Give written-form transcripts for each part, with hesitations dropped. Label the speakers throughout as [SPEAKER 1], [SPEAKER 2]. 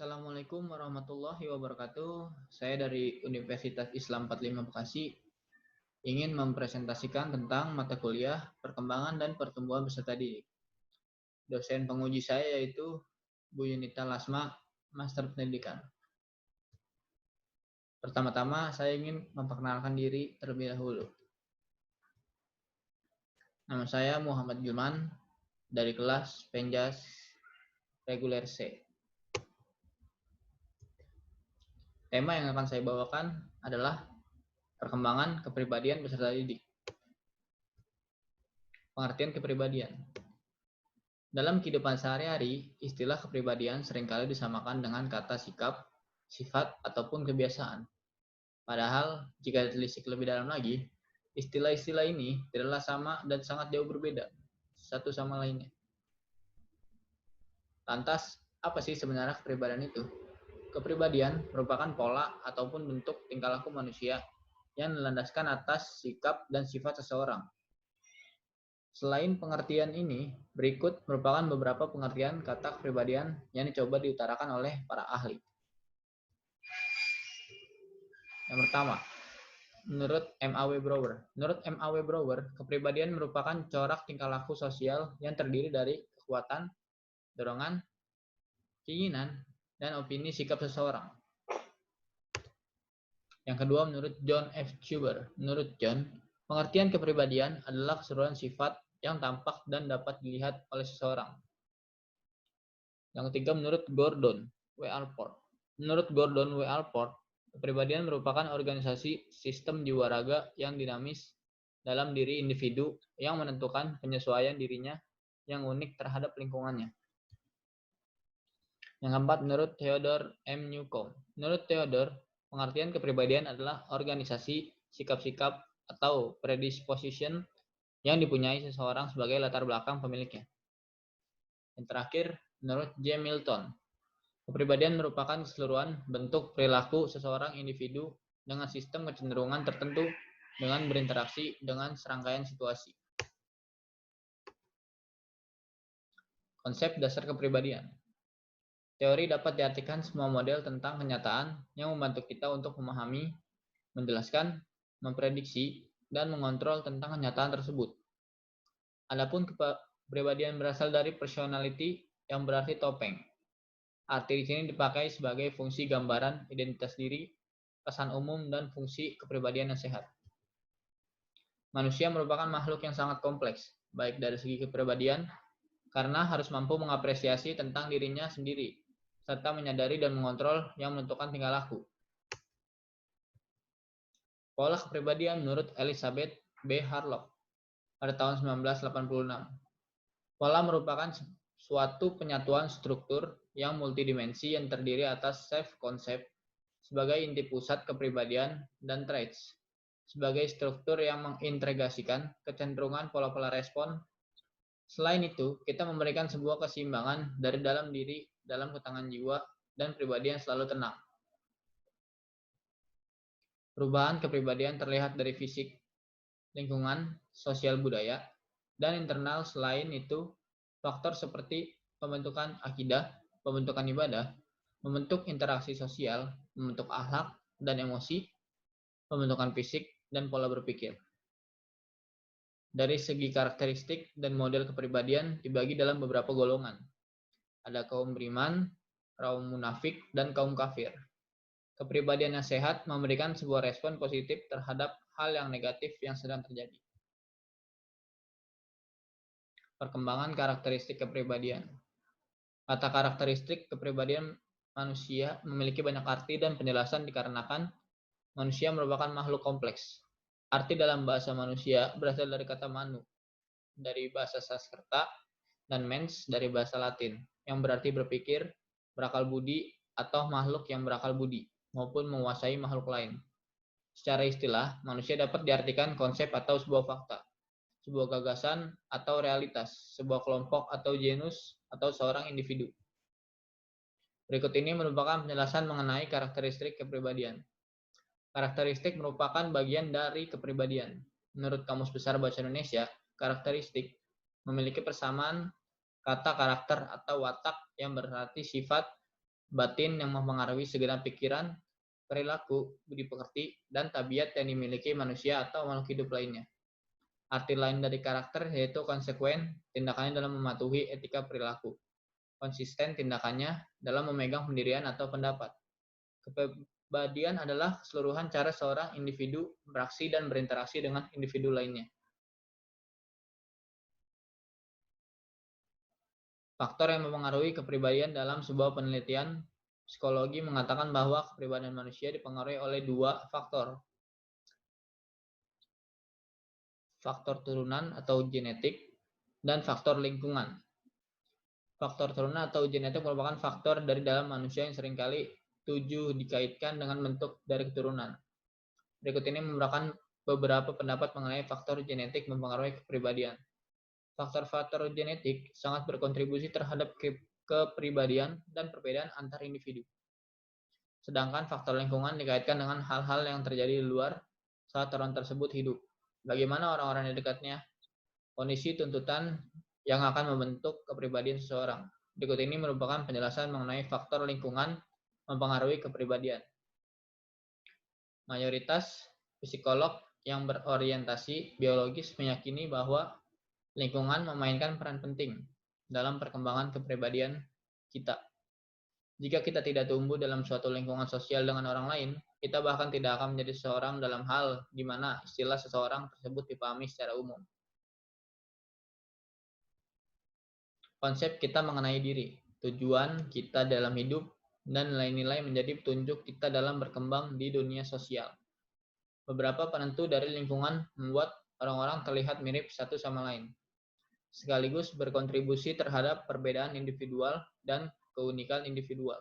[SPEAKER 1] Assalamualaikum warahmatullahi wabarakatuh. Saya dari Universitas Islam 45 Bekasi ingin mempresentasikan tentang mata kuliah perkembangan dan pertumbuhan peserta didik. Dosen penguji saya yaitu Bu Yunita Lasma, Master Pendidikan. Pertama-tama saya ingin memperkenalkan diri terlebih dahulu. Nama saya Muhammad Gilman dari kelas Penjas Reguler C. Tema yang akan saya bawakan adalah perkembangan kepribadian peserta didik. Pengertian kepribadian. Dalam kehidupan sehari-hari, istilah kepribadian seringkali disamakan dengan kata sikap, sifat, ataupun kebiasaan. Padahal, jika ditelisik lebih dalam lagi, istilah-istilah ini tidaklah sama dan sangat jauh berbeda satu sama lainnya. Lantas, apa sih sebenarnya kepribadian itu? Kepribadian merupakan pola ataupun bentuk tingkah laku manusia yang dilandaskan atas sikap dan sifat seseorang. Selain pengertian ini, berikut merupakan beberapa pengertian kata kepribadian yang dicoba diutarakan oleh para ahli. Yang pertama, menurut M.A.W. Brower. Menurut M.A.W. Brower, kepribadian merupakan corak tingkah laku sosial yang terdiri dari kekuatan, dorongan, keinginan, dan opini sikap seseorang. Yang kedua, menurut John F. Huber. Menurut John, pengertian kepribadian adalah keseluruhan sifat yang tampak dan dapat dilihat oleh seseorang. Yang ketiga, menurut Gordon W. Allport. Menurut Gordon W. Allport, kepribadian merupakan organisasi sistem jiwa raga yang dinamis dalam diri individu yang menentukan penyesuaian dirinya yang unik terhadap lingkungannya. Yang keempat, menurut Theodore M. Newcomb. Menurut Theodore, pengertian kepribadian adalah organisasi sikap-sikap atau predisposition yang dipunyai seseorang sebagai latar belakang pemiliknya. Yang terakhir, menurut J. Milton, kepribadian merupakan keseluruhan bentuk perilaku seseorang individu dengan sistem kecenderungan tertentu dengan berinteraksi dengan serangkaian situasi. Konsep dasar kepribadian. Teori dapat diartikan semua model tentang kenyataan yang membantu kita untuk memahami, menjelaskan, memprediksi, dan mengontrol tentang kenyataan tersebut. Adapun kepribadian berasal dari personality yang berarti topeng. Arti di sini dipakai sebagai fungsi gambaran identitas diri, pesan umum, dan fungsi kepribadian yang sehat. Manusia merupakan makhluk yang sangat kompleks, baik dari segi kepribadian, karena harus mampu mengapresiasi tentang dirinya sendiri, serta menyadari dan mengontrol yang menentukan tingkah laku. Pola kepribadian menurut Elizabeth B. Harlock pada tahun 1986. Pola merupakan suatu penyatuan struktur yang multidimensi yang terdiri atas self-concept sebagai inti pusat kepribadian dan traits sebagai struktur yang mengintegrasikan kecenderungan pola-pola respon. Selain itu, kita memberikan sebuah keseimbangan dari dalam diri dalam ketenangan jiwa dan pribadi yang selalu tenang. Perubahan kepribadian terlihat dari fisik, lingkungan, sosial budaya, dan internal. Selain itu, faktor seperti pembentukan akidah, pembentukan ibadah, membentuk interaksi sosial, membentuk akhlak dan emosi, pembentukan fisik, dan pola berpikir. Dari segi karakteristik dan model kepribadian dibagi dalam beberapa golongan. Ada kaum beriman, kaum munafik, dan kaum kafir. Kepribadian yang sehat memberikan sebuah respon positif terhadap hal yang negatif yang sedang terjadi. Perkembangan karakteristik kepribadian. Kata karakteristik kepribadian manusia memiliki banyak arti dan penjelasan dikarenakan manusia merupakan makhluk kompleks. Arti dalam bahasa manusia berasal dari kata manu, dari bahasa Sanskerta, dan mens dari bahasa Latin, yang berarti berpikir, berakal budi, atau makhluk yang berakal budi, maupun menguasai makhluk lain. Secara istilah, manusia dapat diartikan konsep atau sebuah fakta, sebuah gagasan atau realitas, sebuah kelompok atau genus, atau seorang individu. Berikut ini merupakan penjelasan mengenai karakteristik kepribadian. Karakteristik merupakan bagian dari kepribadian. Menurut Kamus Besar Bahasa Indonesia, karakteristik memiliki persamaan kata karakter atau watak yang berarti sifat, batin yang mempengaruhi segenap pikiran, perilaku, budi pekerti, dan tabiat yang dimiliki manusia atau makhluk hidup lainnya. Arti lain dari karakter yaitu konsekuen, tindakannya dalam mematuhi etika perilaku. Konsisten tindakannya dalam memegang pendirian atau pendapat. Kepribadian adalah keseluruhan cara seorang individu beraksi dan berinteraksi dengan individu lainnya. Faktor yang mempengaruhi kepribadian dalam sebuah penelitian psikologi mengatakan bahwa kepribadian manusia dipengaruhi oleh dua faktor. Faktor turunan atau genetik dan faktor lingkungan. Faktor turunan atau genetik merupakan faktor dari dalam manusia yang seringkali dikaitkan dengan bentuk dari keturunan. Berikut ini merupakan beberapa pendapat mengenai faktor genetik mempengaruhi kepribadian. Faktor-faktor genetik sangat berkontribusi terhadap kepribadian dan perbedaan antar individu. Sedangkan faktor lingkungan dikaitkan dengan hal-hal yang terjadi di luar saat orang tersebut hidup. Bagaimana orang-orang di dekatnya, kondisi tuntutan yang akan membentuk kepribadian seseorang. Berikut ini merupakan penjelasan mengenai faktor lingkungan mempengaruhi kepribadian. Mayoritas psikolog yang berorientasi biologis meyakini bahwa lingkungan memainkan peran penting dalam perkembangan kepribadian kita. Jika kita tidak tumbuh dalam suatu lingkungan sosial dengan orang lain, kita bahkan tidak akan menjadi seseorang dalam hal di mana istilah seseorang tersebut dipahami secara umum. Konsep kita mengenai diri, tujuan kita dalam hidup, dan nilai-nilai menjadi petunjuk kita dalam berkembang di dunia sosial. Beberapa penentu dari lingkungan membuat orang-orang terlihat mirip satu sama lain, sekaligus berkontribusi terhadap perbedaan individual dan keunikan individual.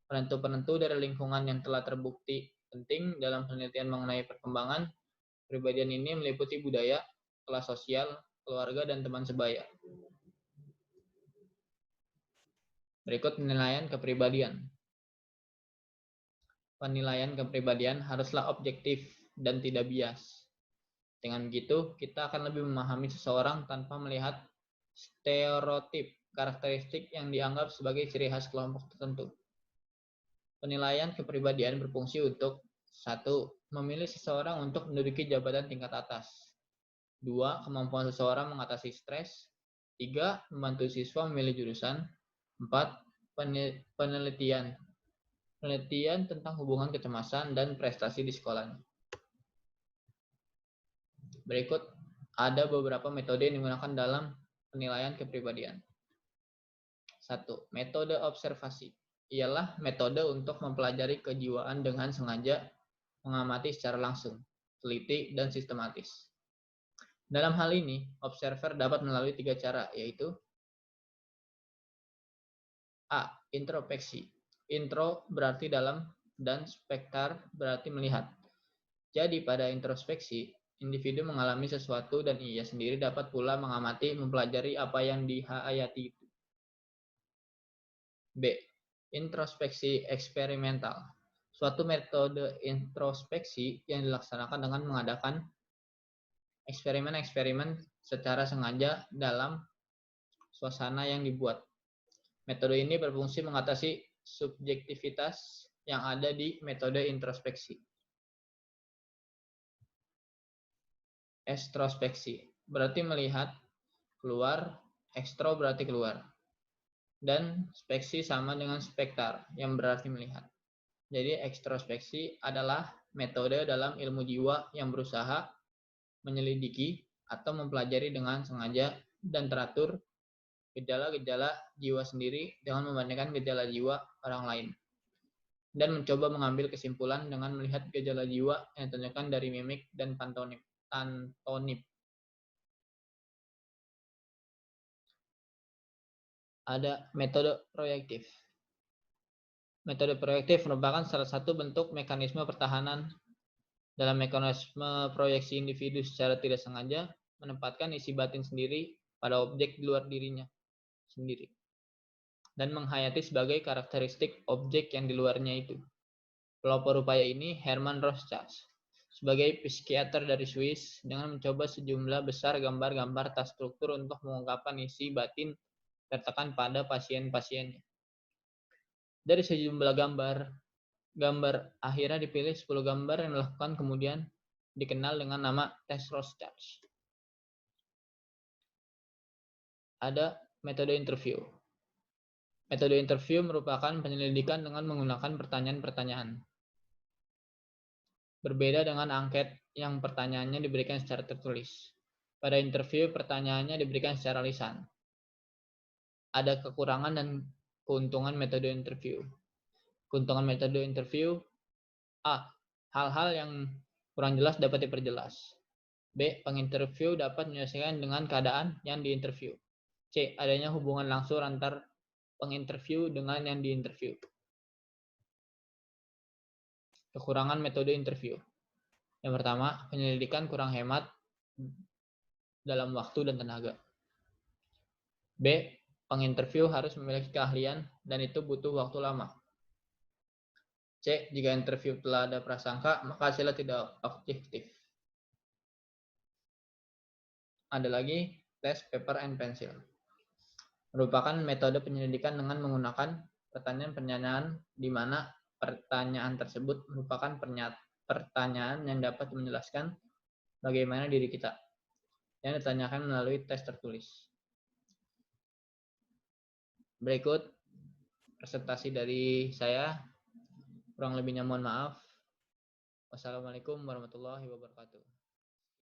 [SPEAKER 1] Penentu-penentu dari lingkungan yang telah terbukti penting dalam penelitian mengenai perkembangan kepribadian ini meliputi budaya, kelas sosial, keluarga, dan teman sebaya. Berikut penilaian kepribadian. Penilaian kepribadian haruslah objektif dan tidak bias. Dengan begitu, kita akan lebih memahami seseorang tanpa melihat stereotip karakteristik yang dianggap sebagai ciri khas kelompok tertentu. Penilaian kepribadian berfungsi untuk 1. Memilih seseorang untuk menduduki jabatan tingkat atas. 2. Kemampuan seseorang mengatasi stres. 3. Membantu siswa memilih jurusan. 4. Penelitian. Penelitian tentang hubungan kecemasan dan prestasi di sekolahnya. Berikut ada beberapa metode yang digunakan dalam penilaian kepribadian. 1. Metode observasi. Ialah metode untuk mempelajari kejiwaan dengan sengaja, mengamati secara langsung, teliti, dan sistematis. Dalam hal ini, observer dapat melalui 3 cara, yaitu A. Introspeksi. Intro berarti dalam dan spektar berarti melihat. Jadi pada introspeksi, individu mengalami sesuatu dan ia sendiri dapat pula mengamati, mempelajari apa yang dihayati itu. B. Introspeksi eksperimental. Suatu metode introspeksi yang dilaksanakan dengan mengadakan eksperimen-eksperimen secara sengaja dalam suasana yang dibuat. Metode ini berfungsi mengatasi subjektivitas yang ada di metode introspeksi. Ekstrospeksi berarti melihat, keluar, ekstro berarti keluar. Dan speksi sama dengan spektar yang berarti melihat. Jadi ekstrospeksi adalah metode dalam ilmu jiwa yang berusaha menyelidiki atau mempelajari dengan sengaja dan teratur gejala-gejala jiwa sendiri dengan membandingkan gejala jiwa orang lain, dan mencoba mengambil kesimpulan dengan melihat gejala jiwa yang ditunjukkan dari mimik dan pantomim. Ada metode proyektif. Metode proyektif merupakan salah satu bentuk mekanisme pertahanan. Dalam mekanisme proyeksi, individu secara tidak sengaja menempatkan isi batin sendiri pada objek di luar dirinya sendiri dan menghayati sebagai karakteristik objek yang di luarnya itu. Pelopor upaya ini Hermann Rorschach sebagai psikiater dari Swiss dengan mencoba sejumlah besar gambar-gambar tas struktur untuk mengungkapkan isi batin tertekan pada pasien-pasiennya. Dari sejumlah gambar akhirnya dipilih 10 gambar yang dilakukan kemudian dikenal dengan nama test Rorschach. Ada metode interview. Metode interview merupakan penyelidikan dengan menggunakan pertanyaan-pertanyaan. Berbeda dengan angket yang pertanyaannya diberikan secara tertulis. Pada interview, pertanyaannya diberikan secara lisan. Ada kekurangan dan keuntungan metode interview. Keuntungan metode interview: A. Hal-hal yang kurang jelas dapat diperjelas. B. Penginterview dapat menyelesaikan dengan keadaan yang diinterview. C. Adanya hubungan langsung antar penginterview dengan yang diinterview. Kekurangan metode interview. Yang pertama, penyelidikan kurang hemat dalam waktu dan tenaga. B. Penginterview harus memiliki keahlian dan itu butuh waktu lama. C. Jika interview telah ada prasangka, maka hasilnya tidak objektif. Ada lagi tes paper and pencil. Merupakan metode penyelidikan dengan menggunakan pertanyaan-pertanyaan di mana pertanyaan tersebut merupakan pertanyaan yang dapat menjelaskan bagaimana diri kita yang ditanyakan melalui tes tertulis. Berikut presentasi dari saya. Kurang lebihnya mohon maaf. Wassalamualaikum warahmatullahi wabarakatuh.